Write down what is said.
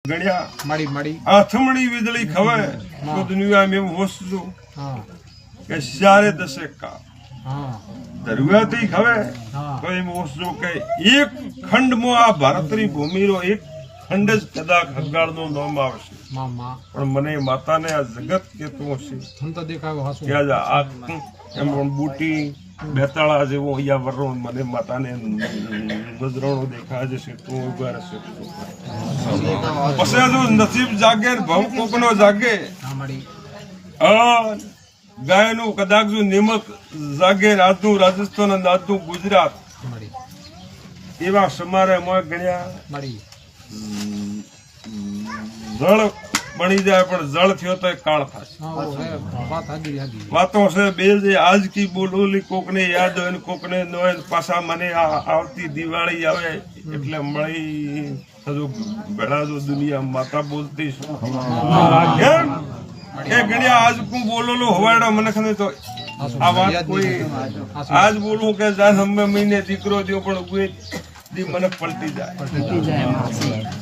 ગણ્યા માડી માડી આથમણી વીજળી ખવે તો દુનિયા મેં હોસજો હા કે સારે દશેક કા હા દરવાથી ખવે હા તો એમ હોસજો કે એક ખંડમાં આ ભારતની ભૂમિનો એક ખંડ જ કદાચ હગાળનું નામ આવશે મામા પણ મને માતાને આ જગત કેતું હશે તમ તો દેખાયો હાસુ કે આ એમ પણ બુટી બેતાળા જેવો અહીંયા વરો મને માતાને નજરાણો દેખાય જશે તું ઉભા રહેશે પછી જો નસીબ જાગે ભવ કોકનો જાગે હા માડી ગાયનું કદાચ જો નિમક જાગે આજનું રાજસ્થાન અને આજનું ગુજરાત માડી એવા સમારે મોય ગણ્યા માડી જળ બની જાય પણ જળ થયો તો કાળ થશે હા ઓ રે વાત હાજી હાજી વાતો છે બે જે આજ કી બોલોલી કોકને યાદ હોય ને કોકને ન હોય ને પાછા મને આવતી દિવાળી આવે એટલે મળી હજુ ભેળા જો દુનિયા માતા બોલતી શું કેમ એ ગણ્યા આજ હું બોલોલો હોવાડો મને ખબર તો આ વાત કોઈ આજ બોલું કે જાન હમે મહિને દીકરો દ્યો પણ ઉગે દી મને પલટી જાય